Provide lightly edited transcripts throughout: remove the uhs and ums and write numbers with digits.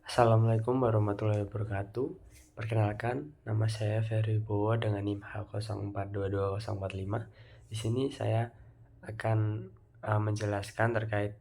Assalamualaikum warahmatullahi wabarakatuh. Perkenalkan, nama saya Ferry Bowo dengan NIM H04220045. Di sini saya akan menjelaskan terkait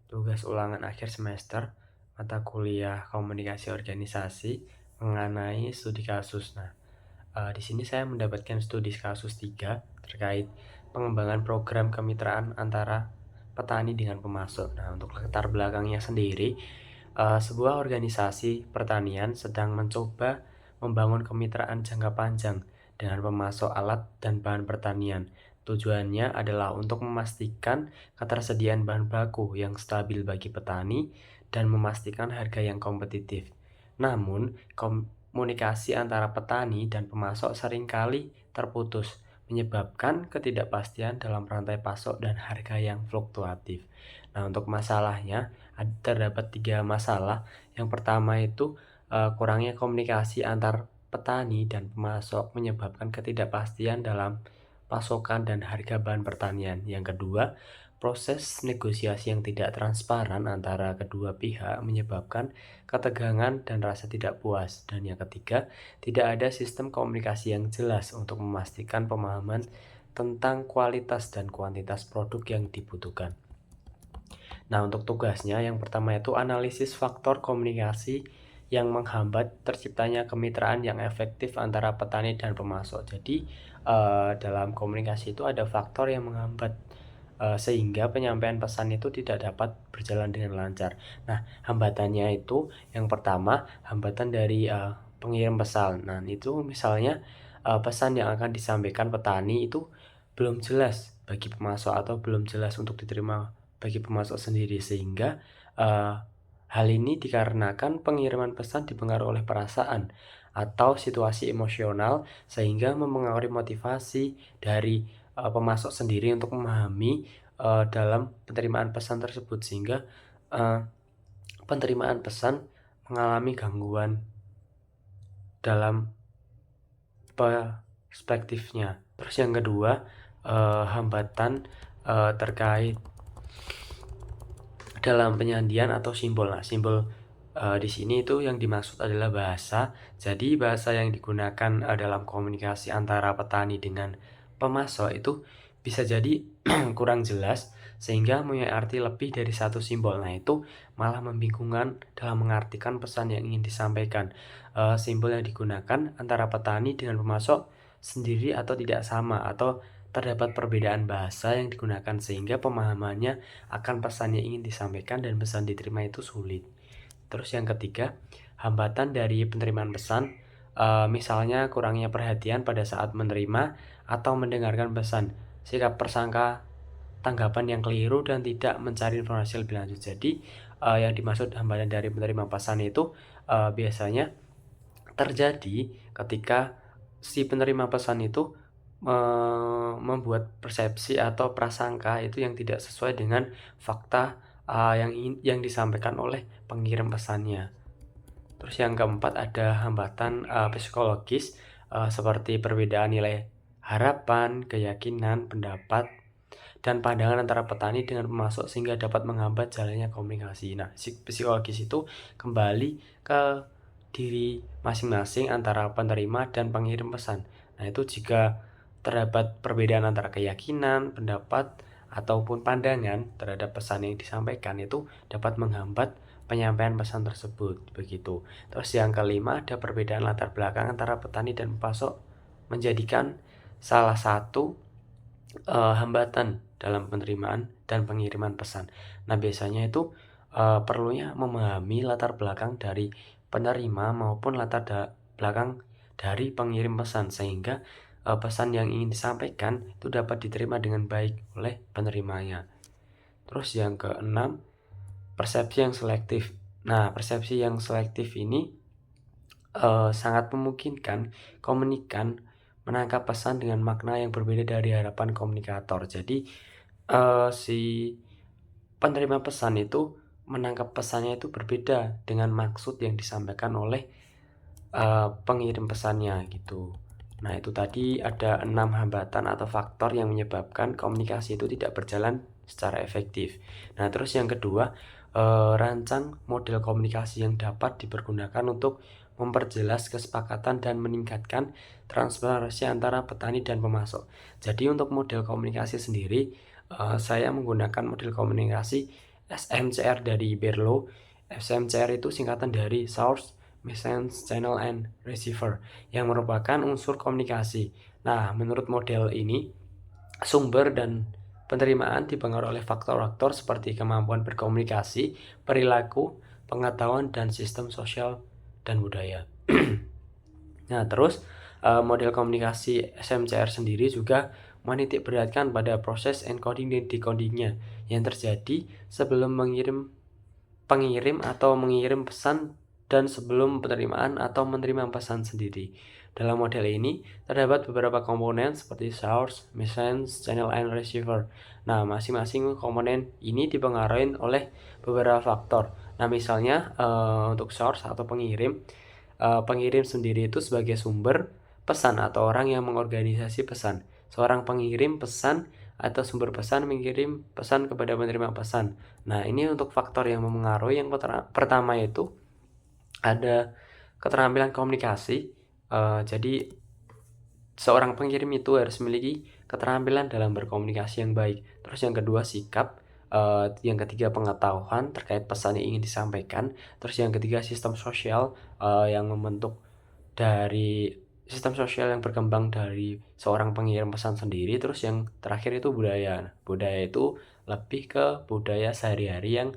tugas ulangan akhir semester mata kuliah Komunikasi Organisasi mengenai studi kasus. Di sini saya mendapatkan studi kasus 3 terkait pengembangan program kemitraan antara petani dengan pemasok. Untuk latar belakangnya sendiri, sebuah organisasi pertanian sedang mencoba membangun kemitraan jangka panjang dengan pemasok alat dan bahan pertanian. Tujuannya adalah untuk memastikan ketersediaan bahan baku yang stabil bagi petani dan memastikan harga yang kompetitif. Namun, komunikasi antara petani dan pemasok seringkali terputus, menyebabkan ketidakpastian dalam rantai pasok dan harga yang fluktuatif. Untuk masalahnya, terdapat 3 masalah. Yang pertama itu, kurangnya komunikasi antar petani dan pemasok menyebabkan ketidakpastian dalam pasokan dan harga bahan pertanian. Yang kedua, proses negosiasi yang tidak transparan antara kedua pihak menyebabkan ketegangan dan rasa tidak puas. Dan yang ketiga, tidak ada sistem komunikasi yang jelas untuk memastikan pemahaman tentang kualitas dan kuantitas produk yang dibutuhkan. Untuk tugasnya yang pertama itu analisis faktor komunikasi yang menghambat terciptanya kemitraan yang efektif antara petani dan pemasok. Jadi, dalam komunikasi itu ada faktor yang menghambat, sehingga penyampaian pesan itu tidak dapat berjalan dengan lancar. Hambatannya itu yang pertama, hambatan dari, pengirim pesan. Itu misalnya, pesan yang akan disampaikan petani itu belum jelas bagi pemasok atau belum jelas untuk diterima bagi pemasok sendiri, sehingga hal ini dikarenakan pengiriman pesan dipengaruhi oleh perasaan atau situasi emosional, sehingga mempengaruhi motivasi dari pemasok sendiri untuk memahami dalam penerimaan pesan tersebut, sehingga eee, penerimaan pesan mengalami gangguan dalam perspektifnya. Terus yang kedua, hambatan terkait dalam penyandian atau simbol. Simbol di sini itu yang dimaksud adalah bahasa. Jadi bahasa yang digunakan dalam komunikasi antara petani dengan pemasok itu bisa jadi kurang jelas sehingga mempunyai arti lebih dari satu simbol. Itu malah membingungkan dalam mengartikan pesan yang ingin disampaikan. Simbol yang digunakan antara petani dengan pemasok sendiri atau tidak sama, atau terdapat perbedaan bahasa yang digunakan sehingga pemahamannya akan pesan yang ingin disampaikan dan pesan diterima itu sulit. Terus yang ketiga, hambatan dari penerimaan pesan, misalnya kurangnya perhatian pada saat menerima atau mendengarkan pesan, sikap persangka, tanggapan yang keliru, dan tidak mencari informasi lebih lanjut. Jadi, yang dimaksud hambatan dari penerima pesan itu biasanya terjadi ketika si penerima pesan itu membuat persepsi atau prasangka itu yang tidak sesuai dengan fakta, yang disampaikan oleh pengirim pesannya. Terus yang keempat ada hambatan, psikologis, seperti perbedaan nilai harapan, keyakinan, pendapat, dan pandangan antara petani dengan pemasok sehingga dapat menghambat jalannya komunikasi. Psikologis itu kembali ke diri masing-masing antara penerima dan pengirim pesan. Itu jika terdapat perbedaan antara keyakinan, pendapat, ataupun pandangan terhadap pesan yang disampaikan, itu dapat menghambat penyampaian pesan tersebut, begitu. Terus yang kelima ada perbedaan latar belakang antara petani dan pemasok menjadikan salah satu hambatan dalam penerimaan dan pengiriman pesan. Biasanya itu perlunya memahami latar belakang dari penerima maupun latar belakang dari pengirim pesan sehingga pesan yang ingin disampaikan itu dapat diterima dengan baik oleh penerimanya. Terus yang keenam, persepsi yang selektif. Persepsi yang selektif ini sangat memungkinkan komunikan menangkap pesan dengan makna yang berbeda dari harapan komunikator. Jadi, si penerima pesan itu menangkap pesannya itu berbeda dengan maksud yang disampaikan oleh pengirim pesannya gitu. Itu tadi ada 6 hambatan atau faktor yang menyebabkan komunikasi itu tidak berjalan secara efektif. Terus yang kedua, rancang model komunikasi yang dapat dipergunakan untuk memperjelas kesepakatan dan meningkatkan transparansi antara petani dan pemasok. Jadi untuk model komunikasi sendiri, saya menggunakan model komunikasi SMCR dari Berlo. SMCR itu singkatan dari Source, Message, Channel, and Receiver, yang merupakan unsur komunikasi. Nah, menurut model ini, sumber dan penerimaan dipengaruhi oleh faktor-faktor seperti kemampuan berkomunikasi, perilaku, pengetahuan, dan sistem sosial dan budaya. Nah, terus model komunikasi SMCR sendiri juga menitik beratkan pada proses encoding dan decodingnya yang terjadi sebelum pengirim atau mengirim pesan dan sebelum penerimaan atau menerima pesan sendiri. Dalam model ini terdapat beberapa komponen seperti source, message, channel, and receiver. Nah, masing-masing komponen ini dipengaruhi oleh beberapa faktor. Nah, misalnya untuk source atau pengirim sendiri itu sebagai sumber pesan atau orang yang mengorganisasi pesan. Seorang pengirim pesan atau sumber pesan mengirim pesan kepada penerima pesan. Nah, ini untuk faktor yang memengaruhi. Yang pertama itu ada keterampilan komunikasi. Jadi seorang pengirim itu harus memiliki keterampilan dalam berkomunikasi yang baik. Terus yang kedua sikap. Yang ketiga pengetahuan terkait pesan yang ingin disampaikan. Terus yang ketiga sistem sosial yang membentuk dari sistem sosial yang berkembang dari seorang pengirim pesan sendiri. Terus yang terakhir itu budaya. Nah, budaya itu lebih ke budaya sehari-hari yang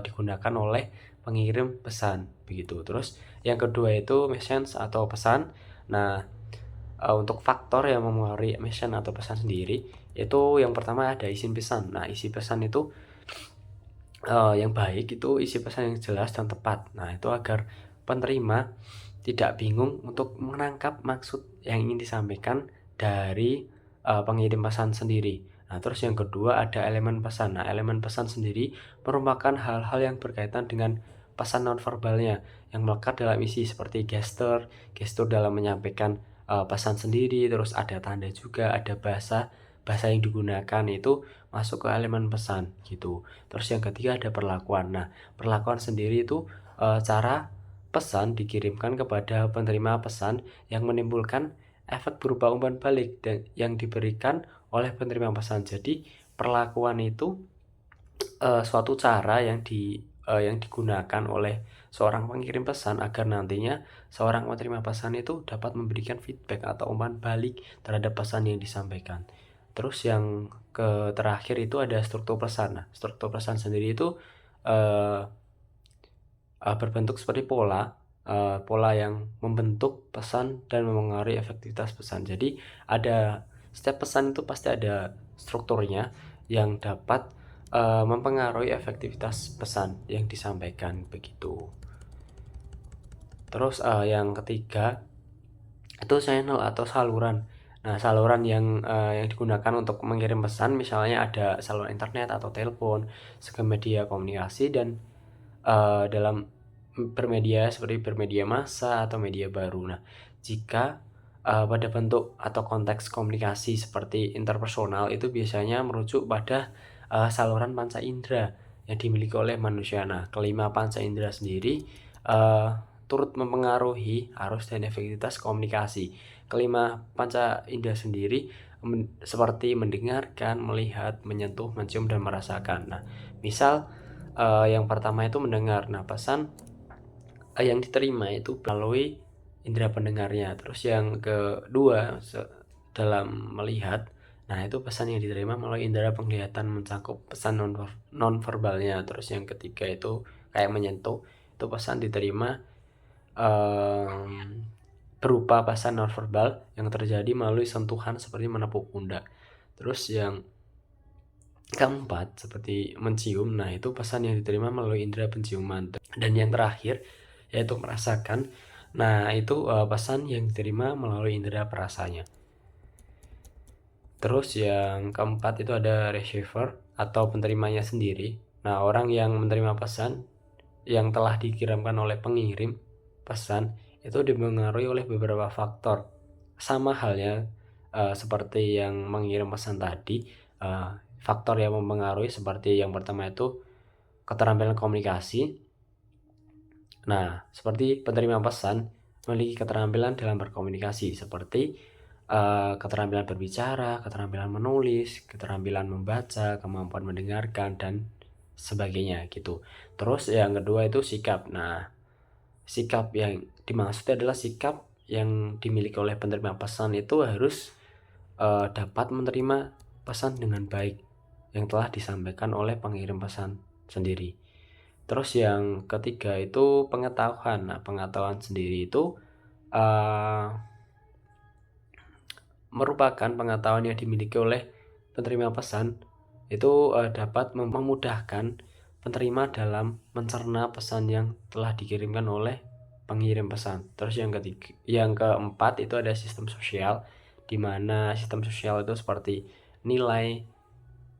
digunakan oleh pengirim pesan begitu. Terus yang kedua itu message atau pesan. Nah, untuk faktor yang memengaruhi mission atau pesan sendiri itu yang pertama ada isi pesan. Nah, isi pesan itu yang baik itu isi pesan yang jelas dan tepat. Nah, itu agar penerima tidak bingung untuk menangkap maksud yang ingin disampaikan dari pengirim pesan sendiri. Nah, terus yang kedua ada elemen pesan. Nah, elemen pesan sendiri merupakan hal-hal yang berkaitan dengan pesan nonverbalnya yang melekat dalam isi seperti gestur dalam menyampaikan pesan sendiri, terus ada tanda juga, ada bahasa yang digunakan itu masuk ke elemen pesan gitu. Terus yang ketiga ada perlakuan. Nah, perlakuan sendiri itu cara pesan dikirimkan kepada penerima pesan yang menimbulkan efek berupa umpan balik dan yang diberikan oleh penerima pesan. Jadi perlakuan itu suatu cara yang digunakan oleh seorang pengirim pesan agar nantinya seorang penerima pesan itu dapat memberikan feedback atau umpan balik terhadap pesan yang disampaikan. Terus yang terakhir itu ada struktur pesan. Nah, struktur pesan sendiri itu uh, berbentuk seperti pola yang membentuk pesan dan memengaruhi efektivitas pesan. Jadi setiap pesan itu pasti ada strukturnya yang dapat mempengaruhi efektivitas pesan yang disampaikan begitu. Terus yang ketiga itu channel atau saluran. Nah, saluran yang digunakan untuk mengirim pesan misalnya ada saluran internet atau telepon, sebagai media komunikasi dan dalam bermedia seperti bermedia massa atau media baru. Nah, jika pada bentuk atau konteks komunikasi seperti interpersonal itu biasanya merujuk pada saluran panca indera yang dimiliki oleh manusia. Nah, kelima panca indera sendiri turut mempengaruhi arus dan efektivitas komunikasi. Kelima panca indera sendiri seperti mendengarkan, melihat, menyentuh, mencium, dan merasakan. Nah, misal yang pertama itu mendengar. Nah, pesan yang diterima itu melalui indera pendengarnya. Terus yang kedua dalam melihat, nah itu pesan yang diterima melalui indera penglihatan mencakup pesan non-verbalnya. Terus yang ketiga itu kayak menyentuh, itu pesan diterima berupa pesan non-verbal yang terjadi melalui sentuhan seperti menepuk pundak. Terus yang keempat seperti mencium, nah itu pesan yang diterima melalui indera penciuman. Dan yang terakhir yaitu merasakan, nah itu pesan yang diterima melalui indera perasanya. Terus yang keempat itu ada receiver atau penerimanya sendiri. Nah, orang yang menerima pesan yang telah dikirimkan oleh pengirim pesan itu dipengaruhi oleh beberapa faktor. Sama halnya seperti yang mengirim pesan tadi, faktor yang mempengaruhi seperti yang pertama itu keterampilan komunikasi. Nah, seperti penerima pesan memiliki keterampilan dalam berkomunikasi seperti keterampilan berbicara, keterampilan menulis, keterampilan membaca, kemampuan mendengarkan, dan sebagainya gitu. Terus yang kedua itu sikap. Nah, sikap yang dimaksud adalah sikap yang dimiliki oleh penerima pesan itu harus dapat menerima pesan dengan baik yang telah disampaikan oleh pengirim pesan sendiri. Terus yang ketiga itu pengetahuan. Nah, pengetahuan sendiri itu uh, merupakan pengetahuan yang dimiliki oleh penerima pesan itu dapat memudahkan penerima dalam mencerna pesan yang telah dikirimkan oleh pengirim pesan. Terus yang keempat itu ada sistem sosial, di mana sistem sosial itu seperti nilai,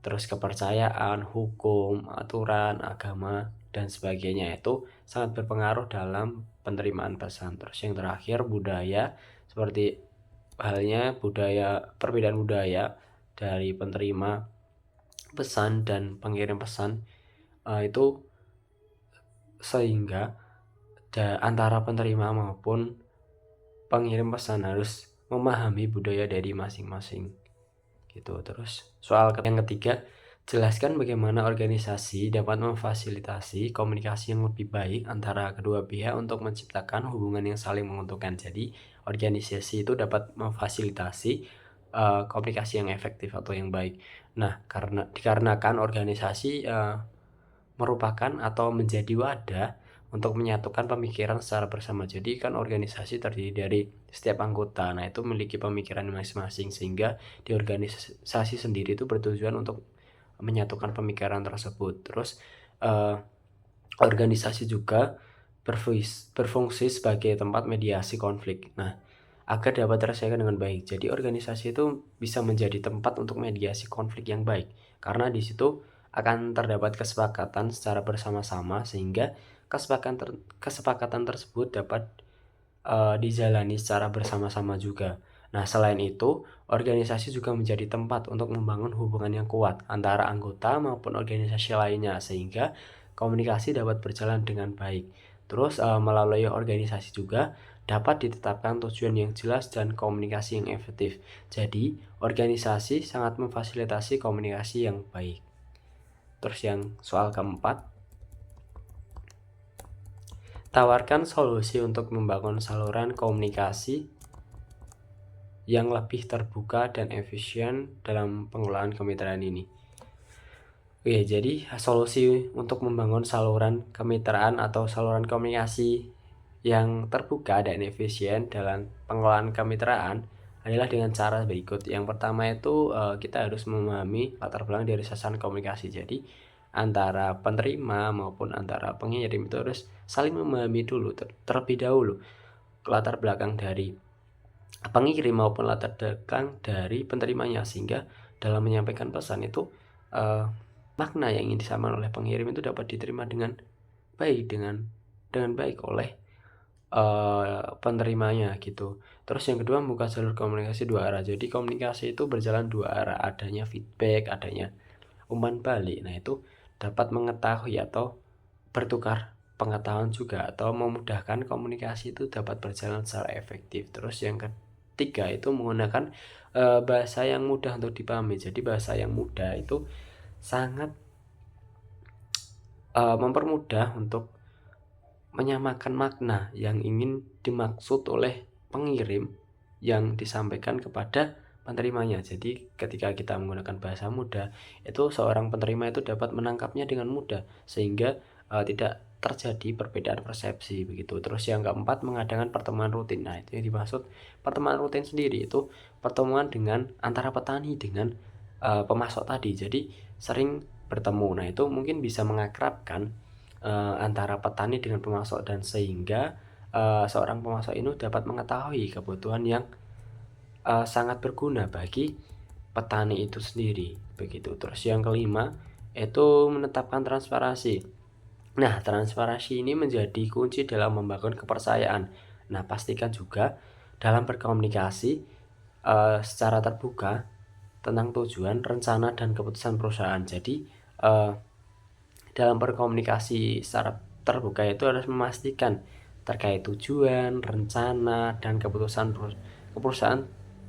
terus kepercayaan, hukum, aturan, agama, dan sebagainya itu sangat berpengaruh dalam penerimaan pesan. Terus yang terakhir budaya, seperti halnya perbedaan budaya dari penerima pesan dan pengirim pesan itu sehingga antara penerima maupun pengirim pesan harus memahami budaya dari masing-masing gitu. Terus soal yang ketiga, jelaskan bagaimana organisasi dapat memfasilitasi komunikasi yang lebih baik antara kedua pihak untuk menciptakan hubungan yang saling menguntungkan. Jadi organisasi itu dapat memfasilitasi komunikasi yang efektif atau yang baik. Nah, dikarenakan organisasi merupakan atau menjadi wadah untuk menyatukan pemikiran secara bersama. Jadi kan organisasi terdiri dari setiap anggota. Nah, itu memiliki pemikiran masing-masing sehingga di organisasi sendiri itu bertujuan untuk menyatukan pemikiran tersebut. Terus organisasi juga berfungsi sebagai tempat mediasi konflik. Nah, agar dapat terselesaikan dengan baik. Jadi organisasi itu bisa menjadi tempat untuk mediasi konflik yang baik karena di situ akan terdapat kesepakatan secara bersama-sama sehingga kesepakatan tersebut dapat dijalani secara bersama-sama juga. Nah, selain itu, organisasi juga menjadi tempat untuk membangun hubungan yang kuat antara anggota maupun organisasi lainnya sehingga komunikasi dapat berjalan dengan baik. Terus melalui organisasi juga dapat ditetapkan tujuan yang jelas dan komunikasi yang efektif. Jadi, organisasi sangat memfasilitasi komunikasi yang baik. Terus yang soal keempat, tawarkan solusi untuk membangun saluran komunikasi yang lebih terbuka dan efisien dalam pengelolaan kemitraan ini. Oke, jadi solusi untuk membangun saluran kemitraan atau saluran komunikasi yang terbuka dan efisien dalam pengelolaan kemitraan adalah dengan cara berikut. Yang pertama itu kita harus memahami latar belakang dari sasaran komunikasi. Jadi antara penerima maupun antara pengirim itu harus saling memahami dulu terlebih dahulu latar belakang dari pengirim maupun latar belakang dari penerimanya sehingga dalam menyampaikan pesan itu makna yang ingin disampaikan oleh pengirim itu dapat diterima dengan baik dengan baik oleh penerimanya gitu. Terus yang kedua, membuka jalur komunikasi dua arah. Jadi komunikasi itu berjalan dua arah, adanya feedback, adanya umpan balik. Nah, itu dapat mengetahui atau bertukar pengetahuan juga atau memudahkan komunikasi itu dapat berjalan secara efektif. Terus yang ketiga itu menggunakan bahasa yang mudah untuk dipahami. Jadi bahasa yang mudah itu sangat mempermudah untuk menyamakan makna yang ingin dimaksud oleh pengirim yang disampaikan kepada penerimanya. Jadi ketika kita menggunakan bahasa mudah, itu seorang penerima itu dapat menangkapnya dengan mudah sehingga tidak terjadi perbedaan persepsi begitu. Terus yang keempat, mengadakan pertemuan rutin. Nah, itu yang dimaksud pertemuan rutin sendiri itu pertemuan dengan antara petani dengan pemasok tadi. Jadi sering bertemu. Nah, itu mungkin bisa mengakrabkan antara petani dengan pemasok dan sehingga seorang pemasok ini dapat mengetahui kebutuhan yang sangat berguna bagi petani itu sendiri begitu. Terus yang kelima itu menetapkan transparansi. Nah, transparansi ini menjadi kunci dalam membangun kepercayaan. Nah, pastikan juga dalam berkomunikasi secara terbuka tentang tujuan, rencana, dan keputusan perusahaan. Jadi dalam berkomunikasi secara terbuka itu harus memastikan terkait tujuan, rencana, dan keputusan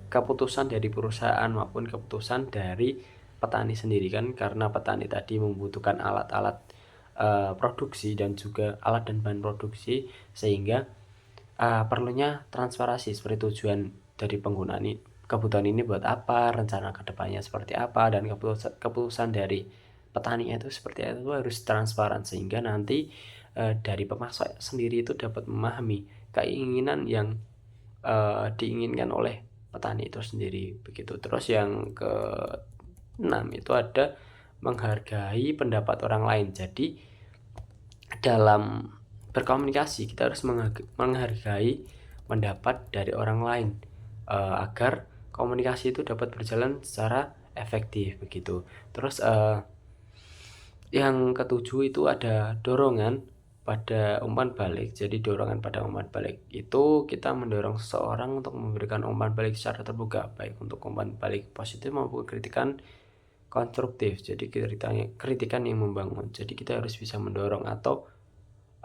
keputusan dari perusahaan maupun keputusan dari petani sendiri kan, karena petani tadi membutuhkan alat-alat produksi dan juga alat dan bahan produksi, sehingga perlunya transparansi seperti tujuan dari penggunaan kebutuhan ini buat apa, rencana kedepannya seperti apa, dan keputusan dari petani itu seperti itu harus transparan, sehingga nanti dari pemasok sendiri itu dapat memahami keinginan yang diinginkan oleh petani itu sendiri begitu. Terus yang keenam itu ada menghargai pendapat orang lain. Jadi dalam berkomunikasi kita harus menghargai pendapat dari orang lain agar komunikasi itu dapat berjalan secara efektif begitu. Terus yang ketujuh itu ada dorongan pada umpan balik. Jadi dorongan pada umpan balik itu kita mendorong seseorang untuk memberikan umpan balik secara terbuka, baik untuk umpan balik positif maupun kritikan konstruktif. Jadi kritikan yang membangun. Jadi kita harus bisa mendorong atau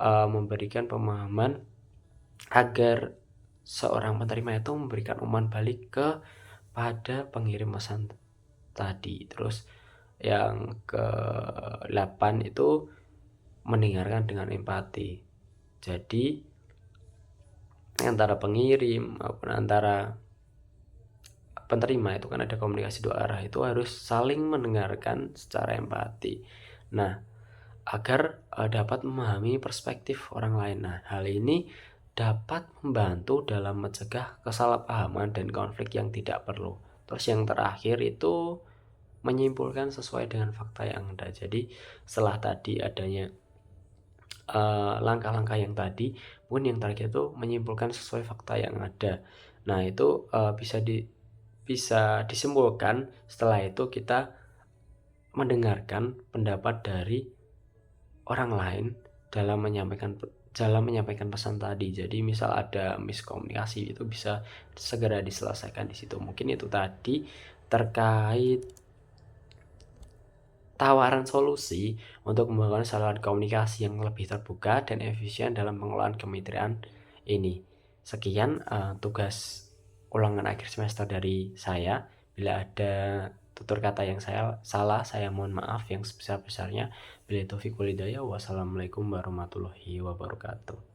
memberikan pemahaman agar seorang penerima itu memberikan umpan balik kepada pengirim pesan tadi. Terus yang ke-8 itu mendengarkan dengan empati. Jadi antara pengirim maupun antara penerima itu kan ada komunikasi dua arah, itu harus saling mendengarkan secara empati. Nah, agar dapat memahami perspektif orang lain. Nah, hal ini dapat membantu dalam mencegah kesalahpahaman dan konflik yang tidak perlu. Terus yang terakhir itu menyimpulkan sesuai dengan fakta yang ada. Jadi setelah tadi adanya langkah-langkah yang tadi, pun yang terakhir itu menyimpulkan sesuai fakta yang ada. Nah, itu bisa disimpulkan setelah itu kita mendengarkan pendapat dari orang lain dalam menyampaikan pesan tadi. Jadi misal ada miskomunikasi itu bisa segera diselesaikan di situ. Mungkin itu tadi terkait tawaran solusi untuk membangun saluran komunikasi yang lebih terbuka dan efisien dalam pengelolaan kemitraan ini. Sekian tugas ulangan akhir semester dari saya. Bila ada tutur kata yang saya salah, saya mohon maaf yang sebesar-besarnya. Billahi taufiq wal hidayah. Wassalamualaikum warahmatullahi wabarakatuh.